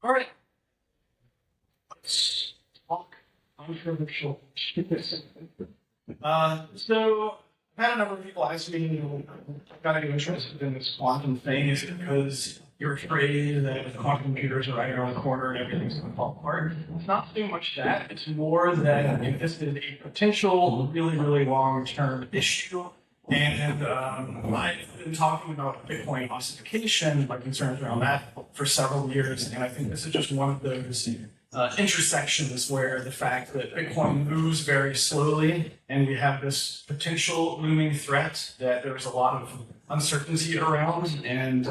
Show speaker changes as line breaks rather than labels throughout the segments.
All right. Let's talk controversial. So I've had a number of people ask me, got any interested in this quantum thing? Is it because you're afraid that the quantum computers are right around the corner and everything's going to fall apart? It's not so much that. It's more that if this is a potential really, really long-term issue, and I've been talking about Bitcoin ossification, my concerns around that, for several years, and I think this is just one of those intersections where the fact that Bitcoin moves very slowly and we have this potential looming threat that there's a lot of uncertainty around, and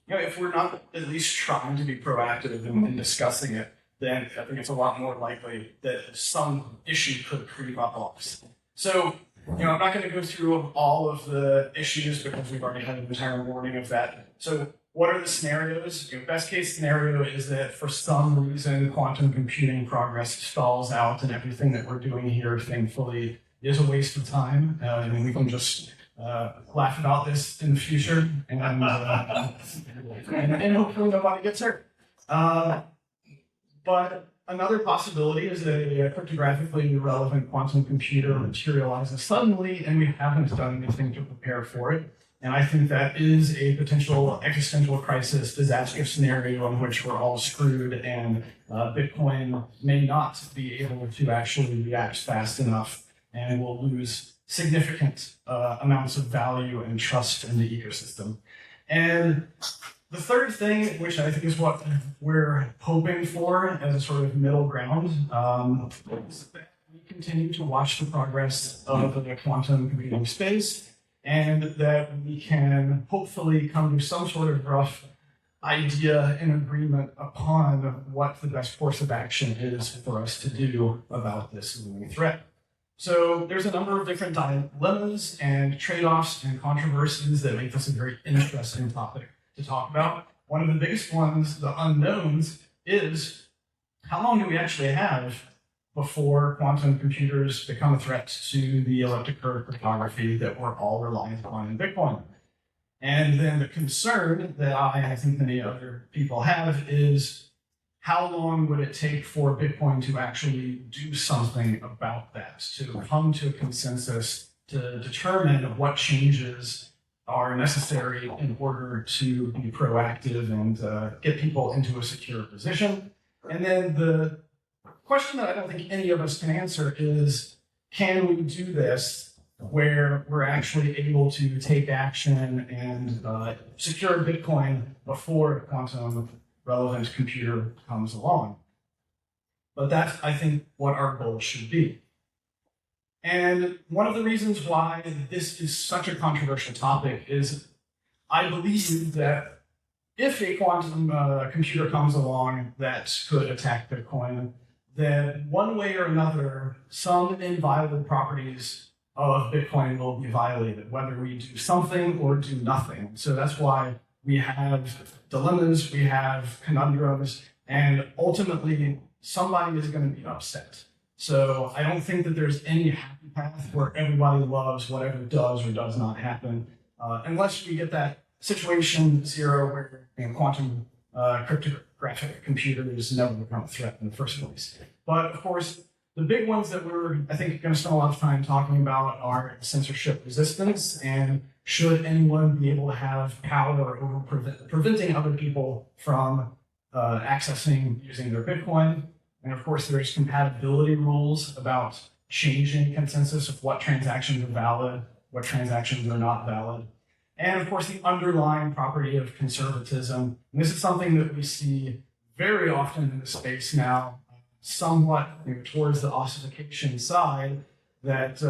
if we're not at least trying to be proactive in discussing it, then I think it's a lot more likely that some issue could creep up on us. So, I'm not going to go through all of the issues because we've already had an entire morning of that. So what are the scenarios? Best case scenario is that for some reason quantum computing progress stalls out and everything that we're doing here, thankfully, is a waste of time. And we can just laugh about this in the future and hopefully nobody gets hurt. But another possibility is that a cryptographically irrelevant quantum computer materializes suddenly and we haven't done anything to prepare for it. And I think that is a potential existential crisis, disaster scenario in which we're all screwed and Bitcoin may not be able to actually react fast enough and will lose significant amounts of value and trust in the ecosystem. And the third thing, which I think is what we're hoping for as a sort of middle ground, is that we continue to watch the progress of the quantum computing space, and that we can hopefully come to some sort of rough idea and agreement upon what the best course of action is for us to do about this looming threat. So there's a number of different dilemmas and trade-offs and controversies that make this a very interesting topic to talk about. One of the biggest ones, the unknowns, is how long do we actually have before quantum computers become a threat to the elliptic curve cryptography that we're all reliant upon in Bitcoin? And then the concern that I think many other people have is how long would it take for Bitcoin to actually do something about that, to come to a consensus, to determine what changes are necessary in order to be proactive and get people into a secure position. And then the question that I don't think any of us can answer is, can we do this where we're actually able to take action and secure Bitcoin before a quantum relevant computer comes along? But that's, I think, what our goal should be. And one of the reasons why this is such a controversial topic is I believe that if a quantum computer comes along that could attack Bitcoin, then one way or another, some inviolable properties of Bitcoin will be violated, whether we do something or do nothing. So that's why we have dilemmas, we have conundrums, and ultimately somebody is going to be upset. So I don't think that there's any happy path where everybody loves whatever does or does not happen, unless we get that situation zero where quantum cryptographic computers never become a threat in the first place. But of course, the big ones that we're, I think, going to spend a lot of time talking about are censorship resistance, and should anyone be able to have power over preventing other people from accessing using their Bitcoin. And of course, there's compatibility rules about changing consensus of what transactions are valid, what transactions are not valid. And of course, the underlying property of conservatism. And this is something that we see very often in the space now, somewhat towards the ossification side, that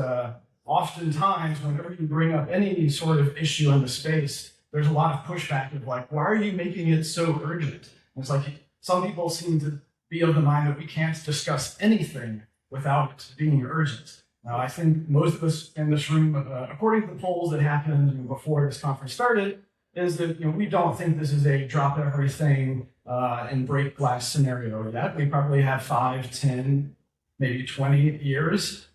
oftentimes whenever you bring up any sort of issue in the space, there's a lot of pushback of like, why are you making it so urgent? And it's like, some people seem to be of the mind that we can't discuss anything without it being urgent. Now, I think most of us in this room, according to the polls that happened before this conference started, is that we don't think this is a drop everything and break glass scenario yet. We probably have 5, 10, maybe 20 years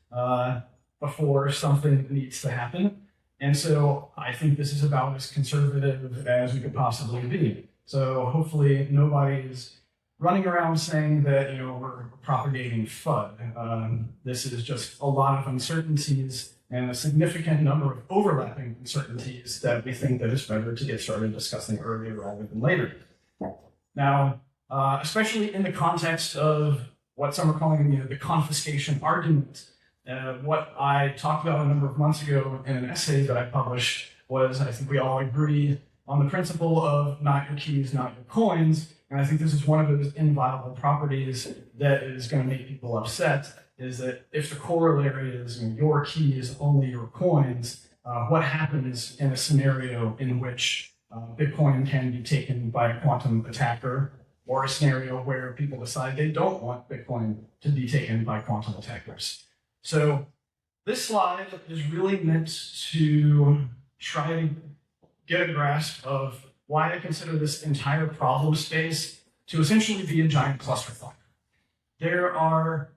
before something needs to happen. And so I think this is about as conservative as we could possibly be. So hopefully nobody is running around saying that we're propagating FUD. This is just a lot of uncertainties and a significant number of overlapping uncertainties that we think that it's better to get started discussing earlier rather than later. Now, especially in the context of what some are calling the confiscation argument, what I talked about a number of months ago in an essay that I published was, I think we all agree on the principle of not your keys, not your coins. And I think this is one of those inviolable properties that is going to make people upset, is that if the corollary is your keys, only your coins, what happens in a scenario in which Bitcoin can be taken by a quantum attacker, or a scenario where people decide they don't want Bitcoin to be taken by quantum attackers. So this slide is really meant to try to get a grasp of why I consider this entire problem space to essentially be a giant clusterfuck. There are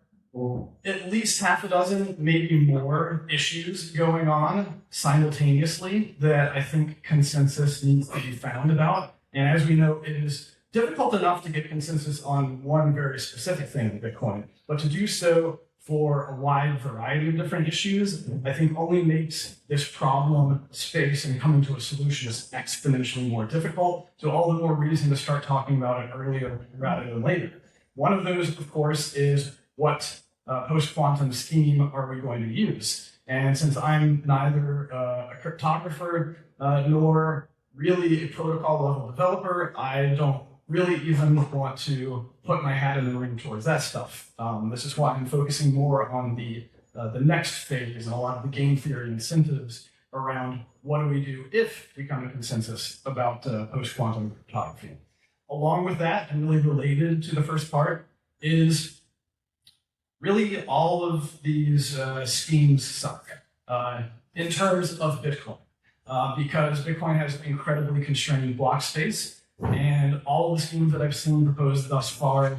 at least half a dozen, maybe more, issues going on simultaneously that I think consensus needs to be found about. And as we know, it is difficult enough to get consensus on one very specific thing in Bitcoin, but to do so for a wide variety of different issues, I think only makes this problem space and coming to a solution is exponentially more difficult. So all the more reason to start talking about it earlier rather than later. One of those, of course, is what post-quantum scheme are we going to use? And since I'm neither a cryptographer nor really a protocol level developer, I don't really even want to put my hat in the ring towards that stuff. This is why I'm focusing more on the next phase and a lot of the game theory incentives around what do we do if we come to consensus about post-quantum cryptography. Along with that, and really related to the first part, is really all of these schemes suck in terms of Bitcoin, because Bitcoin has incredibly constrained block space. And all of the schemes that I've seen proposed thus far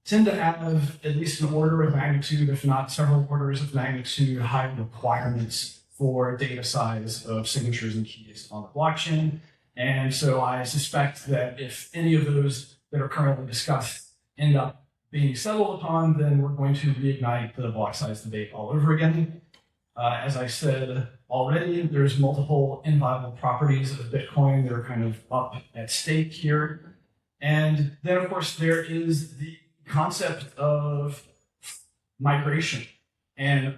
tend to have at least an order of magnitude, if not several orders of magnitude, high requirements for data size of signatures and keys on the blockchain. And so I suspect that if any of those that are currently discussed end up being settled upon, then we're going to reignite the block size debate all over again. As I said already, there's multiple inviolable properties of Bitcoin that are kind of up at stake here. And then, of course, there is the concept of migration. And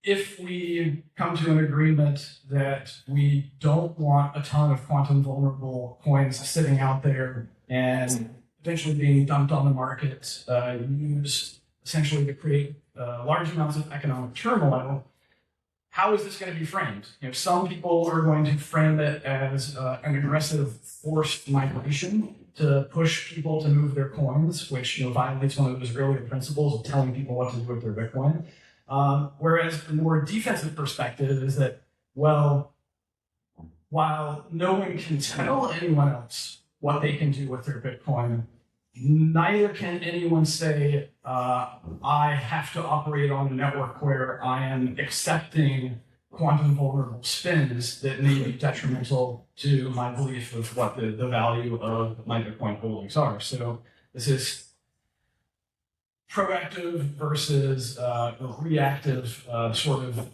if we come to an agreement that we don't want a ton of quantum vulnerable coins sitting out there and potentially being dumped on the market, used essentially to create large amounts of economic turmoil, how is this going to be framed? Some people are going to frame it as an aggressive forced migration to push people to move their coins, which violates one of those earlier principles of telling people what to do with their Bitcoin. Whereas the more defensive perspective is that, well, while no one can tell anyone else what they can do with their Bitcoin, neither can anyone say, I have to operate on a network where I am accepting quantum vulnerable spins that may be detrimental to my belief of what the value of my Bitcoin holdings are. So this is proactive versus reactive sort of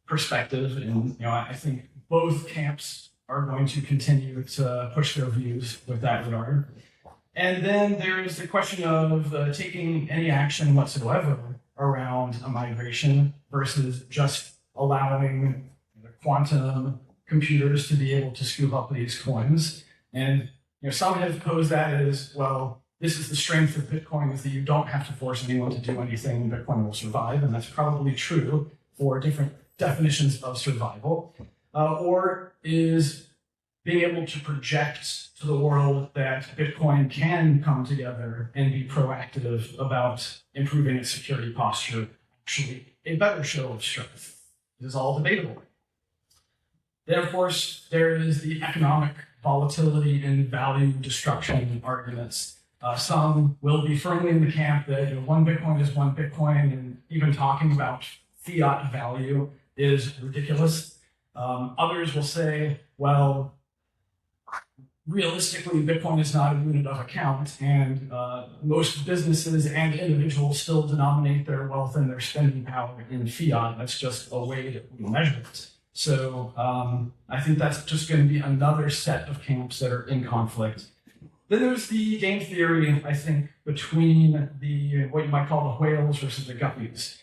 perspective. And I think both camps are going to continue to push their views with that regard. And then there's the question of taking any action whatsoever around a migration versus just allowing quantum computers to be able to scoop up these coins. And some have posed that as, well, this is the strength of Bitcoin, is that you don't have to force anyone to do anything, Bitcoin will survive. And that's probably true for different definitions of survival. Or is being able to project to the world that Bitcoin can come together and be proactive about improving its security posture, actually a better show of strength. It is all debatable. Then, of course, there is the economic volatility and value destruction arguments. Some will be firmly in the camp that one Bitcoin is one Bitcoin, and even talking about fiat value is ridiculous. Others will say, well, realistically, Bitcoin is not a unit of account, and most businesses and individuals still denominate their wealth and their spending power in fiat. That's just a way that we measure it. So I think that's just going to be another set of camps that are in conflict. Then there's the game theory, I think, between the what you might call the whales versus the guppies.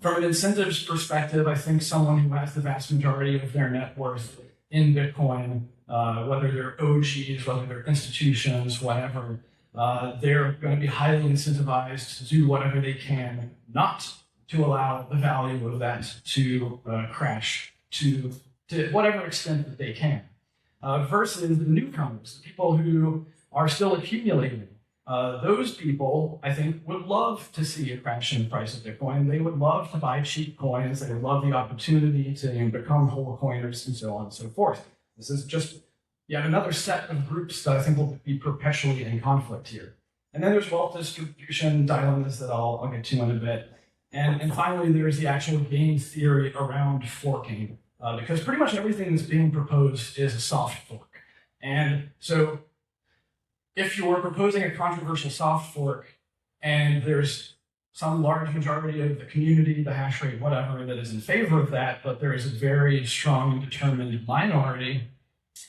From an incentives perspective, I think someone who has the vast majority of their net worth in Bitcoin, whether they're OGs, whether they're institutions, whatever, they're going to be highly incentivized to do whatever they can not to allow the value of that to crash to whatever extent that they can. Versus the newcomers, the people who are still accumulating. Those people, I think, would love to see a crash in the price of Bitcoin. They would love to buy cheap coins. They would love the opportunity to become whole coiners and so on and so forth. This is just yet another set of groups that I think will be perpetually in conflict here. And then there's wealth distribution dilemmas that I'll get to in a bit. And finally, there's the actual game theory around forking, because pretty much everything that's being proposed is a soft fork. And so if you're proposing a controversial soft fork and there's some large majority of the community, the hash rate, whatever, that is in favor of that, but there is a very strong and determined minority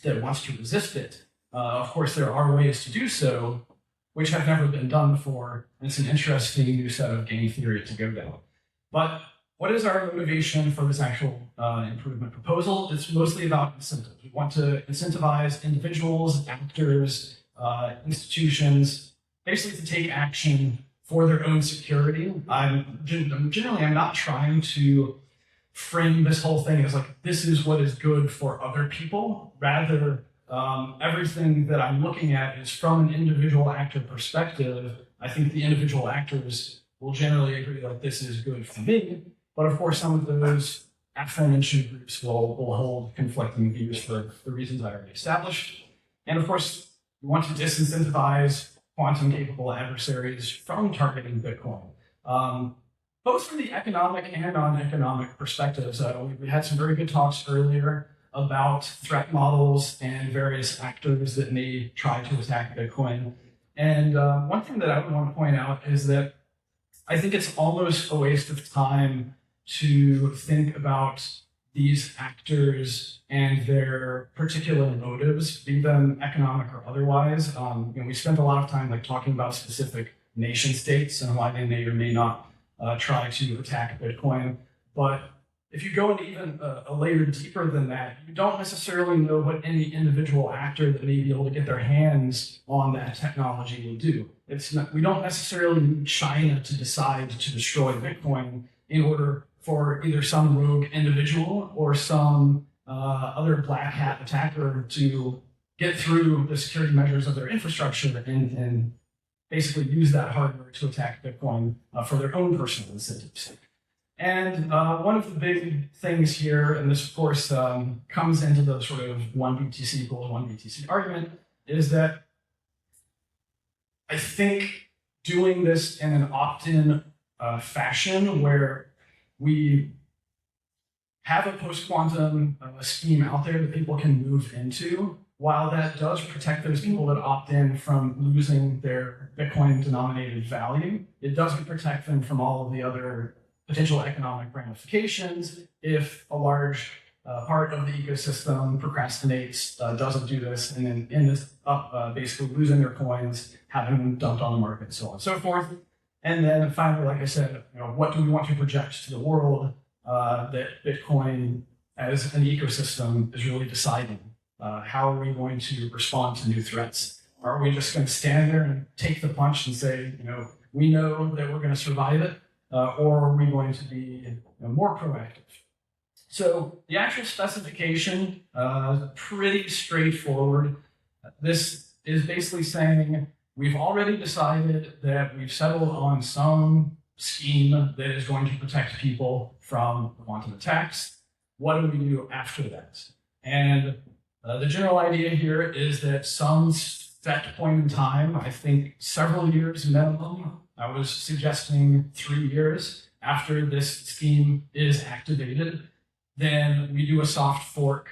that wants to resist it, of course, there are ways to do so, which have never been done before. And it's an interesting new set of game theory to go down. But what is our motivation for this actual improvement proposal? It's mostly about incentives. We want to incentivize individuals, actors, institutions, basically to take action for their own security. I'm not trying to frame this whole thing as like, this is what is good for other people. Rather, everything that I'm looking at is from an individual actor perspective. I think the individual actors will generally agree that this is good for me. But of course, some of those aforementioned groups will hold conflicting views for the reasons I already established. And of course, we want to disincentivize quantum-capable adversaries from targeting Bitcoin, both from the economic and non-economic perspectives. We had some very good talks earlier about threat models and various actors that may try to attack Bitcoin. And one thing that I would want to point out is that I think it's almost a waste of time to think about these actors and their particular motives, be them economic or otherwise. We spent a lot of time talking about specific nation states and why they may or may not try to attack Bitcoin. But if you go into even a layer deeper than that, you don't necessarily know what any individual actor that may be able to get their hands on that technology will do. We don't necessarily need China to decide to destroy Bitcoin in order for either some rogue individual or some other black hat attacker to get through the security measures of their infrastructure and basically use that hardware to attack Bitcoin for their own personal incentives. And one of the big things here, and this of course comes into the sort of one BTC equals one BTC argument, is that I think doing this in an opt-in fashion where we have a post-quantum scheme out there that people can move into, while that does protect those people that opt in from losing their Bitcoin-denominated value, it doesn't protect them from all of the other potential economic ramifications if a large part of the ecosystem procrastinates, doesn't do this, and then ends up basically losing their coins, having them dumped on the market, so on and so forth. And then finally, like I said, what do we want to project to the world that Bitcoin as an ecosystem is really deciding? How are we going to respond to new threats? Are we just going to stand there and take the punch and say, we know that we're going to survive it, or are we going to be more proactive? So the actual specification is pretty straightforward. This is basically saying we've already decided that we've settled on some scheme that is going to protect people from quantum attacks. What do we do after that? And the general idea here is that some set point in time, I think several years minimum, I was suggesting 3 years after this scheme is activated, then we do a soft fork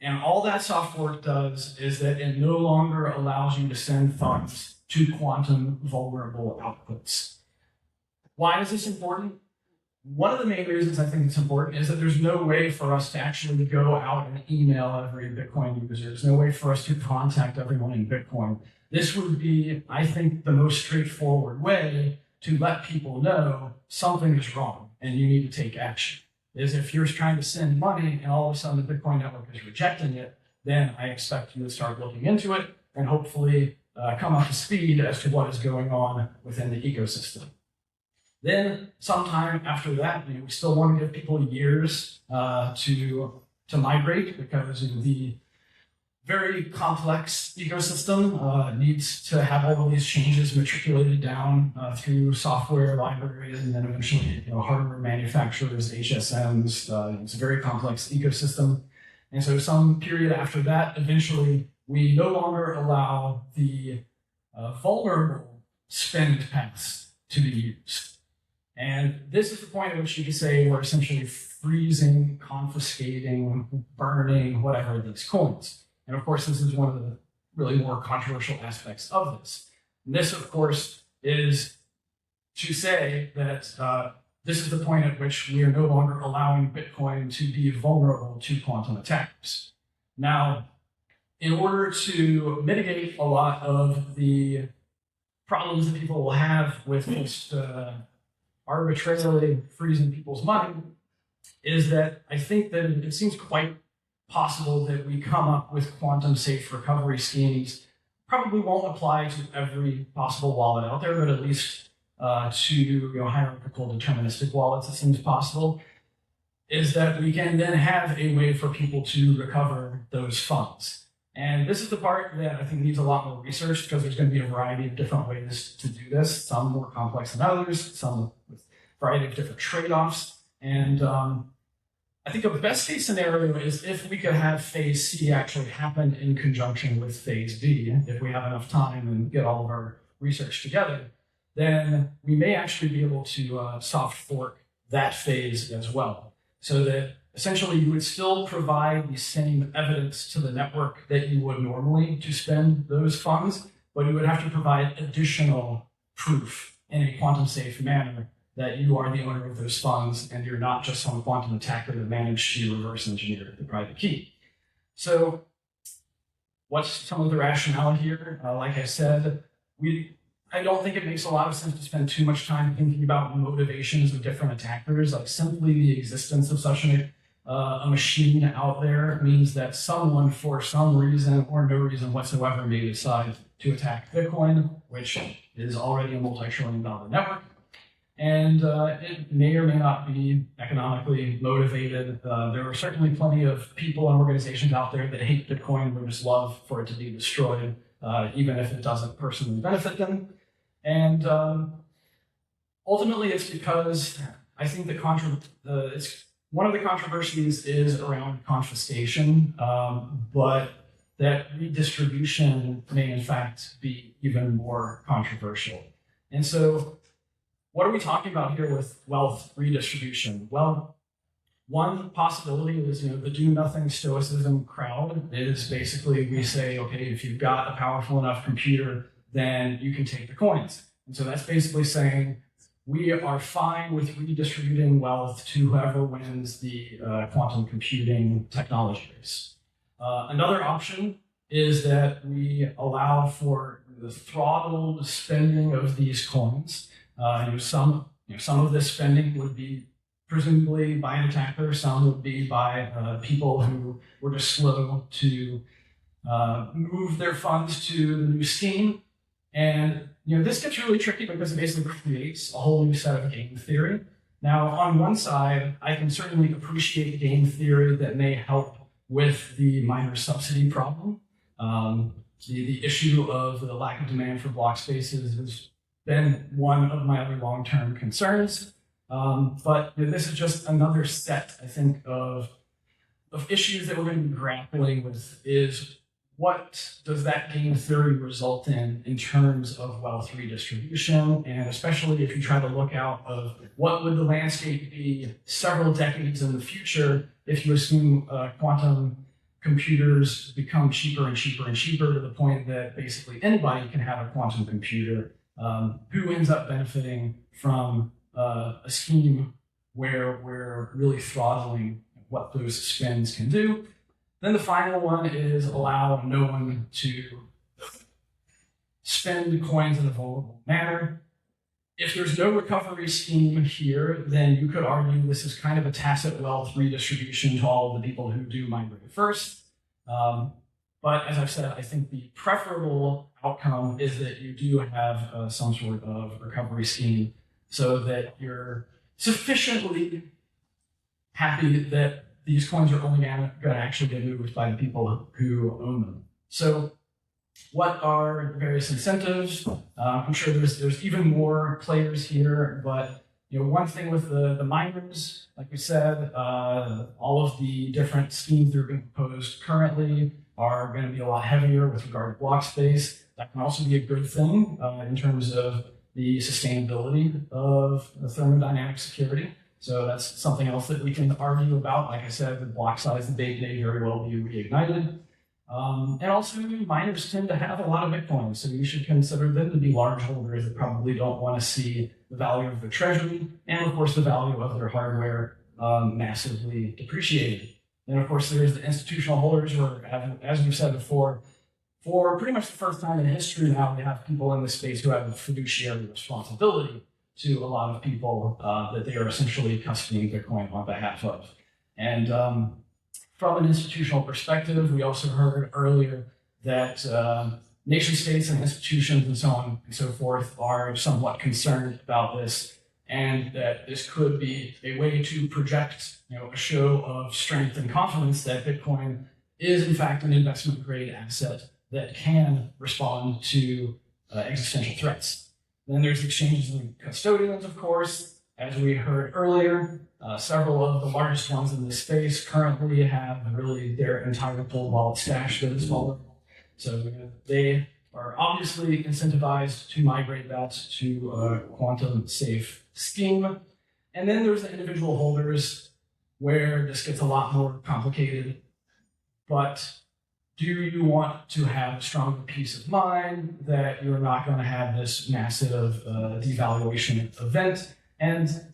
And all that soft fork does is that it no longer allows you to send funds to quantum vulnerable outputs. Why is this important? One of the main reasons I think it's important is that there's no way for us to actually go out and email every Bitcoin user. There's no way for us to contact everyone in Bitcoin. This would be, I think, the most straightforward way to let people know something is wrong and you need to take action. Is if you're trying to send money and all of a sudden the Bitcoin network is rejecting it, then I expect you to start looking into it and hopefully come up to speed as to what is going on within the ecosystem. Then sometime after that, we still want to give people years to migrate, because the very complex ecosystem needs to have all of these changes matriculated down through software libraries and then eventually hardware manufacturers, HSMs. It's a very complex ecosystem. And so some period after that, eventually we no longer allow the vulnerable spend paths to be used. And this is the point at which you can say we're essentially freezing, confiscating, burning, whatever, these coins. And of course, this is one of the really more controversial aspects of this. And this, of course, is to say that this is the point at which we are no longer allowing Bitcoin to be vulnerable to quantum attacks. Now, in order to mitigate a lot of the problems that people will have with just arbitrarily freezing people's money, is that I think that it seems quite possible that we come up with quantum safe recovery schemes. Probably won't apply to every possible wallet out there, but at least to hierarchical deterministic wallets, it seems possible, is that we can then have a way for people to recover those funds. And this is the part that I think needs a lot more research, because there's going to be a variety of different ways to do this, some more complex than others, some with a variety of different trade-offs. And I think the best case scenario is if we could have phase C actually happen in conjunction with phase B, if we have enough time and get all of our research together, then we may actually be able to soft fork that phase as well. So that essentially you would still provide the same evidence to the network that you would normally to spend those funds, but you would have to provide additional proof in a quantum safe manner that you are the owner of those funds and you're not just some quantum attacker that managed to reverse engineer the private key. So what's some of the rationale here? Like I said, I don't think it makes a lot of sense to spend too much time thinking about motivations of different attackers. Like simply the existence of such a machine out there means that someone, for some reason or no reason whatsoever, may decide to attack Bitcoin, which is already a multi-trillion-dollar network. And it may or may not be economically motivated. There are certainly plenty of people and organizations out there that hate Bitcoin and would just love for it to be destroyed, even if it doesn't personally benefit them. And ultimately, it's because I think one of the controversies is around confiscation, but that redistribution may in fact be even more controversial. And so what are we talking about here with wealth redistribution? Well, one possibility is, the do-nothing stoicism crowd is basically we say, okay, if you've got a powerful enough computer, then you can take the coins. And so that's basically saying we are fine with redistributing wealth to whoever wins the quantum computing technology race. Another option is that we allow for the throttled spending of these coins. Some of this spending would be presumably by an attacker, some would be by people who were just slow to move their funds to the new scheme. And this gets really tricky because it basically creates a whole new set of game theory. Now, on one side, I can certainly appreciate game theory that may help with the miner subsidy problem. The issue of the lack of demand for block spaces has been one of my other long-term concerns. But this is just another set, I think, of issues that we're going to be grappling with. Is what does that game theory result in terms of wealth redistribution? And especially if you try to look out of what would the landscape be several decades in the future if you assume quantum computers become cheaper and cheaper and cheaper to the point that basically anybody can have a quantum computer, who ends up benefiting from a scheme where we're really throttling what those spins can do. Then the final one is allow no one to spend coins in a vulnerable manner. If there's no recovery scheme here, then you could argue this is kind of a tacit wealth redistribution to all of the people who do migrate first. But as I've said, I think the preferable outcome is that you do have some sort of recovery scheme so that you're sufficiently happy that these coins are only going to actually get moved by the people who own them. So what are the various incentives? I'm sure there's even more players here, but one thing with the miners, like we said, all of the different schemes that are being proposed currently are going to be a lot heavier with regard to block space. That can also be a good thing in terms of the sustainability of the thermodynamic security. So that's something else that we can argue about. Like I said, the block size debate may very well be reignited. And also, miners tend to have a lot of Bitcoin, so you should consider them to be large holders that probably don't want to see the value of their treasury and, of course, the value of their hardware massively depreciated. And, of course, there's the institutional holders where, as we've said before, for pretty much the first time in history now, we have people in this space who have a fiduciary responsibility to a lot of people that they are essentially custodying Bitcoin on behalf of. And from an institutional perspective, we also heard earlier that nation states and institutions and so on and so forth are somewhat concerned about this, and that this could be a way to project a show of strength and confidence that Bitcoin is in fact an investment-grade asset that can respond to existential threats. Then there's exchanges and custodians, of course. As we heard earlier, several of the largest ones in this space currently have really their entire cold wallet stash that is vulnerable. So they are obviously incentivized to migrate that to a quantum safe scheme. And then there's the individual holders where this gets a lot more complicated. But do you want to have a stronger peace of mind that you're not going to have this massive devaluation event? And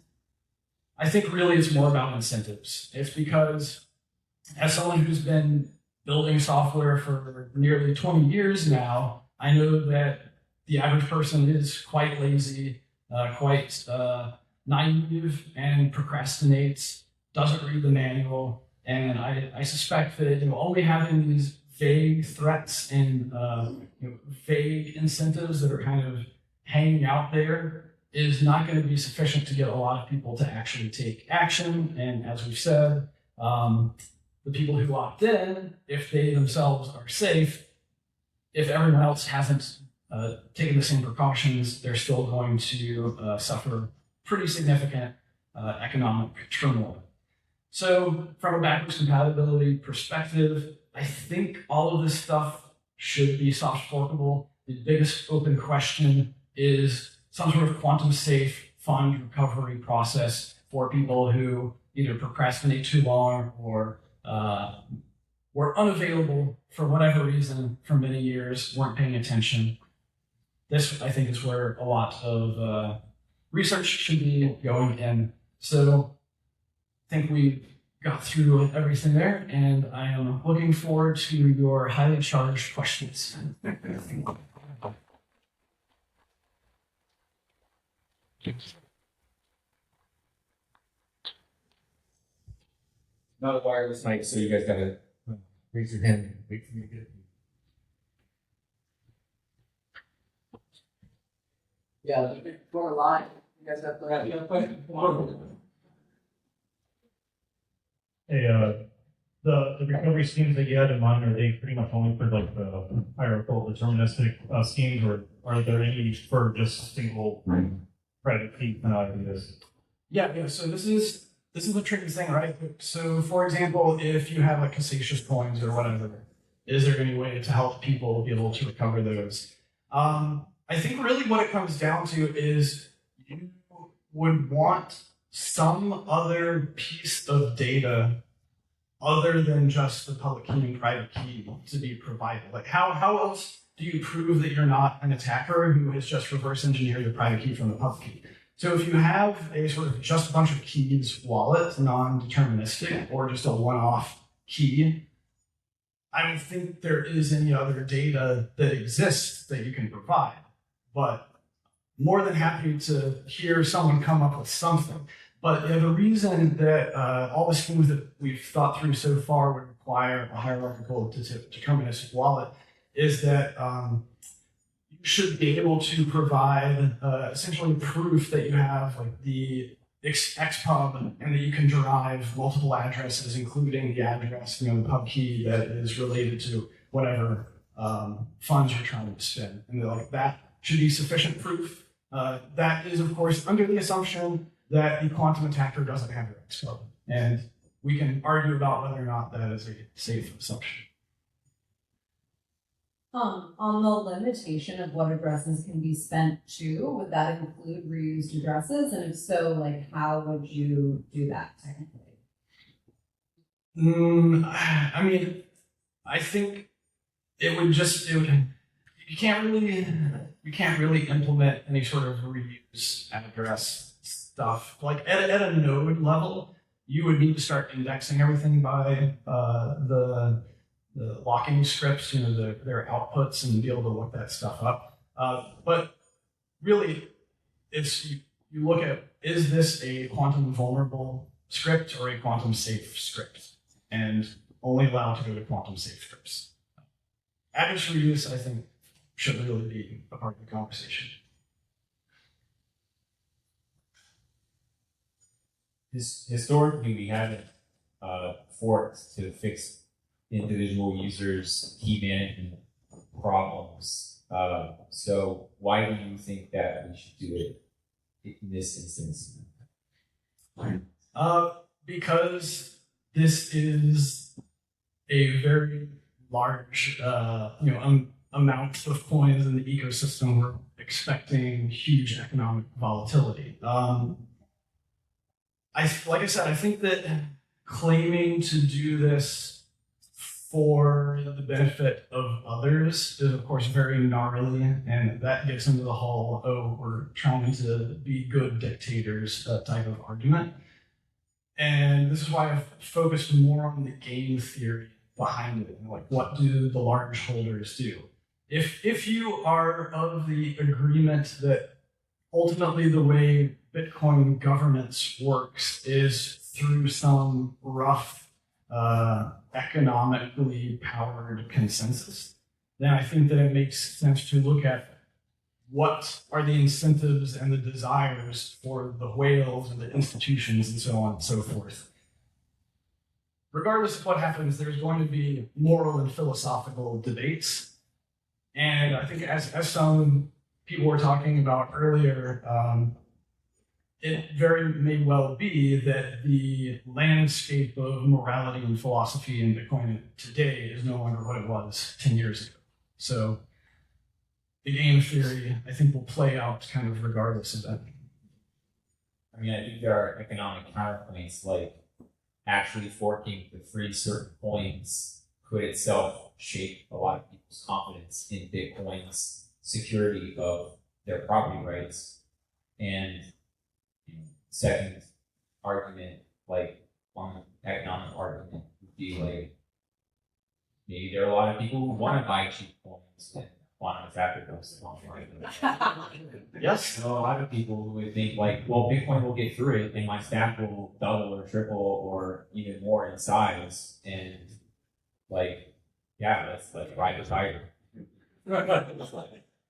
I think really it's more about incentives. It's because as someone who's been building software for nearly 20 years now, I know that the average person is quite lazy, quite naive, and procrastinates, doesn't read the manual. And I suspect that only having these vague threats and vague incentives that are kind of hanging out there is not going to be sufficient to get a lot of people to actually take action. And as we've said, the people who opt in, if they themselves are safe, if everyone else hasn't taken the same precautions, they're still going to suffer pretty significant economic turmoil. So from a backwards compatibility perspective, I think all of this stuff should be soft forkable. The biggest open question is some sort of quantum safe fund recovery process for people who either procrastinate too long or were unavailable for whatever reason for many years, weren't paying attention. This, I think, is where a lot of research should be going in. So I think we got through everything there, and I am looking forward to your highly charged questions.
Not a wireless mic, so you guys gotta raise your hand and wait for me to get it.
Yeah, going live. You guys have to.
Hey, the recovery schemes that you had in mind, are they pretty much only for like the hierarchical deterministic schemes, or are there any for just single credit key ideas?
Yeah. So this is the tricky thing, right? So, for example, if you have like capacious coins or whatever, is there any way to help people be able to recover those? I think really what it comes down to is you would want some other piece of data other than just the public key and private key to be provided? Like how else do you prove that you're not an attacker who has just reverse engineered the private key from the public key? So if you have a sort of just a bunch of keys wallet, non-deterministic, or just a one-off key, I don't think there is any other data that exists that you can provide. But more than happy to hear someone come up with something. But the reason that all the schemes that we've thought through so far would require a hierarchical deterministic wallet is that you should be able to provide essentially proof that you have like the xpub and that you can derive multiple addresses, including the address, the pub key that is related to whatever funds you're trying to spend. And like that should be sufficient proof. That is, of course, under the assumption that the quantum attacker doesn't have your xpub. And we can argue about whether or not that is a safe assumption.
On the limitation of what addresses can be spent to, would that include reused addresses? And if so, like, how would you do that technically?
I mean, I think you can't really implement any sort of reuse address stuff. Like at a node level, you would need to start indexing everything by the locking scripts, their outputs, and be able to look that stuff up. But really, it's you look at, is this a quantum vulnerable script or a quantum safe script? And only allowed to go to quantum safe scripts. Address reuse, I think, should really be a part of the conversation.
Historically, we haven't forked to fix individual users' key management problems. So why do you think that we should do it in this instance?
Because this is a very large, amount of coins in the ecosystem. We're expecting huge economic volatility. Like I said, I think that claiming to do this for the benefit of others is, of course, very gnarly, and that gets into the whole, we're trying to be good dictators type of argument. And this is why I've focused more on the game theory behind it, and like, what do the large holders do? If you are of the agreement that ultimately the way Bitcoin governance works is through some rough economically powered consensus, then I think that it makes sense to look at what are the incentives and the desires for the whales and the institutions and so on and so forth. Regardless of what happens, there's going to be moral and philosophical debates. And I think as some people were talking about earlier, it very may well be that the landscape of morality and philosophy in Bitcoin today is no longer what it was 10 years ago. So the game theory, I think, will play out kind of regardless of that.
I mean, I think there are economic counterpoints, like actually forking to free certain coins could itself shape a lot of people's confidence in Bitcoin's security of their property rights. And second argument, like one economic argument, would be like, maybe there are a lot of people who want to buy cheap coins and quantum attacker those.
Yes.
So a lot of people who would think like, well, Bitcoin will get through it and my stack will double or triple or even more in size. And like, yeah, that's like ride the tiger.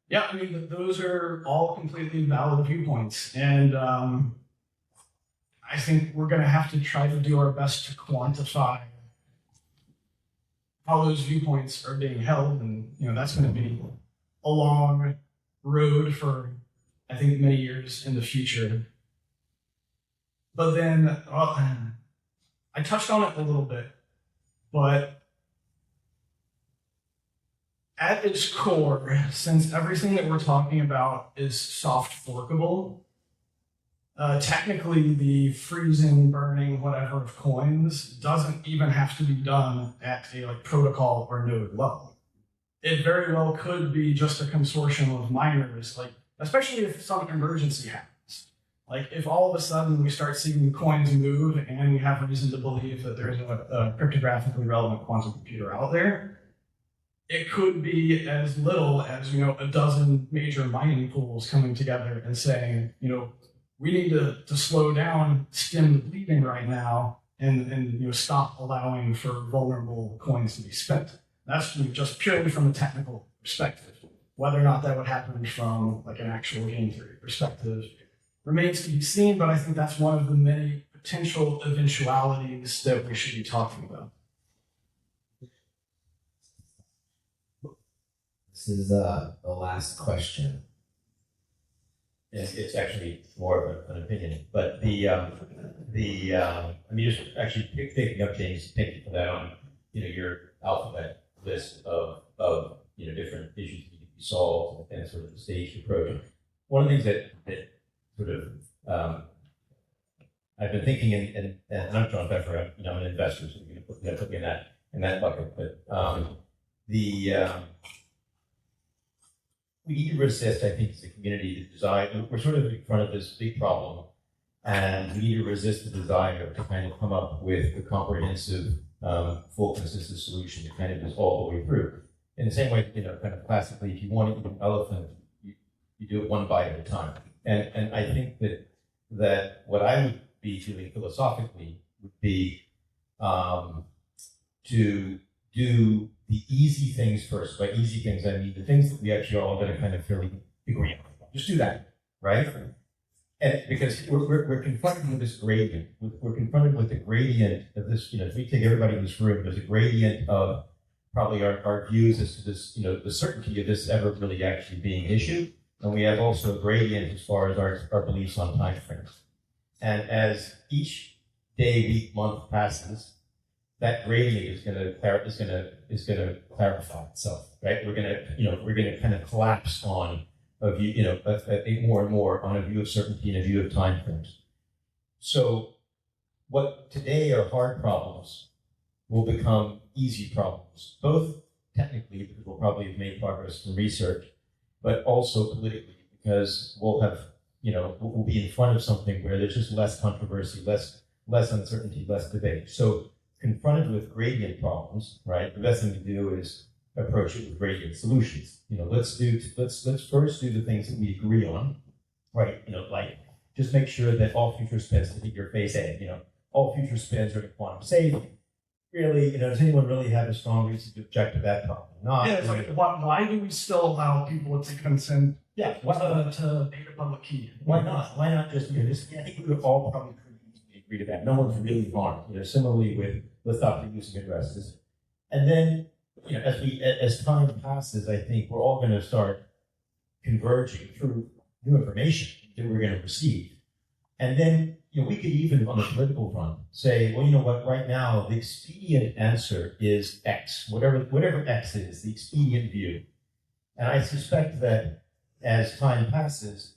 Yeah, I mean, those are all completely valid viewpoints. And I think we're going to have to try to do our best to quantify how those viewpoints are being held. And, that's going to be a long road for, I think, many years in the future. But then, I touched on it a little bit, but at its core, since everything that we're talking about is soft forkable, technically the freezing, burning, whatever of coins doesn't even have to be done at a protocol or node level. It very well could be just a consortium of miners, especially if some emergency happens. If all of a sudden we start seeing coins move and we have reason to believe that there's a cryptographically relevant quantum computer out there, it could be as little as, a dozen major mining pools coming together and saying, we need to slow down stem bleeding right now and stop allowing for vulnerable coins to be spent. That's just purely from a technical perspective. Whether or not that would happen from an actual game theory perspective remains to be seen, but I think that's one of the many potential eventualities that we should be talking about.
This is the last question. It's actually more of an opinion, but just actually picking up, James, thank you for that on your alphabet list of different issues that need to be solved and sort of the staged approach. One of the things that sort of I've been thinking, and I'm John Pfeffer, I'm an investor, so you're going to put me in that bucket, but we need to resist, I think, as a community, the desire. We're sort of in front of this big problem, and we need to resist the desire to kind of come up with a comprehensive, full, consistent solution to kind of just all the way through. In the same way, kind of classically, if you want to eat an elephant, you do it one bite at a time. And I think that what I would be doing philosophically would be to do the easy things first. By easy things, I mean the things that we actually are all going to kind of fairly agree on. Just do that, right? And because we're confronted with this gradient, we're confronted with the gradient of this. If we take everybody in this room, there's a gradient of probably our views as to this, the certainty of this ever really actually being issued, and we have also a gradient as far as our beliefs on time frames. And as each day, week, month passes, that gradient is going to clarify itself, right? We're going to kind of collapse on a view, more and more on a view of certainty and a view of time frames. So what today are hard problems will become easy problems, both technically because we'll probably have made progress in research, but also politically because we'll be in front of something where there's just less controversy, less uncertainty, less debate. So confronted with gradient problems, right? The best thing to do is approach it with gradient solutions. Let's first do the things that we agree on, right? Like just make sure that all future spins hit your phase A. All future spins are quantum safe. Really, does anyone really have a strong reason to object to that problem? Not.
Yeah, it's why do we still allow people to consent?
Yeah,
to data public key?
Why not? Why not just I think we would all probably agree to that. No one's really harmed. Similarly with lithography using addresses, and then as time passes, I think we're all going to start converging through new information that we're going to receive, and then we could even on the political front say, well, you know what? Right now, the expedient answer is X, whatever X is, the expedient view, and I suspect that as time passes,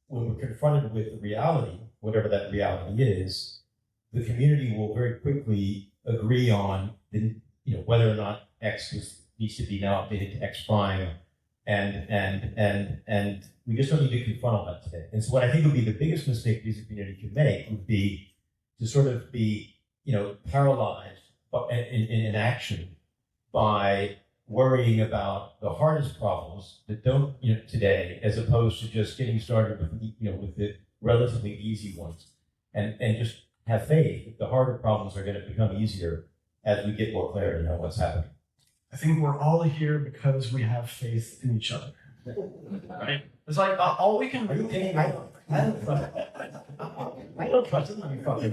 when we're confronted with the reality, whatever that reality is, the community will very quickly agree on whether or not X needs to be now updated to X prime, and we just don't need to confront all that today. And so what I think would be the biggest mistake the community could make would be to sort of be paralyzed in inaction by worrying about the hardest problems that don't today, as opposed to just getting started with the relatively easy ones, and just have faith that the harder problems are going to become easier as we get more clarity on what's happening.
I think we're all here because we have faith in each other. Right? It's like all we can.
Are you kidding? I don't trust you fucking.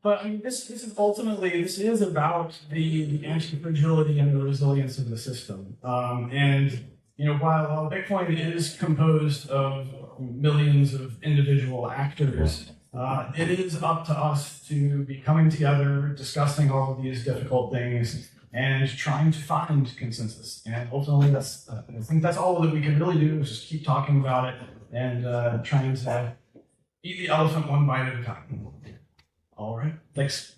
But this is about the anti-fragility and the resilience of the system. While Bitcoin is composed of millions of individual actors, it is up to us to be coming together, discussing all of these difficult things, and trying to find consensus. And ultimately, I think that's all that we can really do is just keep talking about it and trying to eat the elephant one bite at a time. All right, thanks.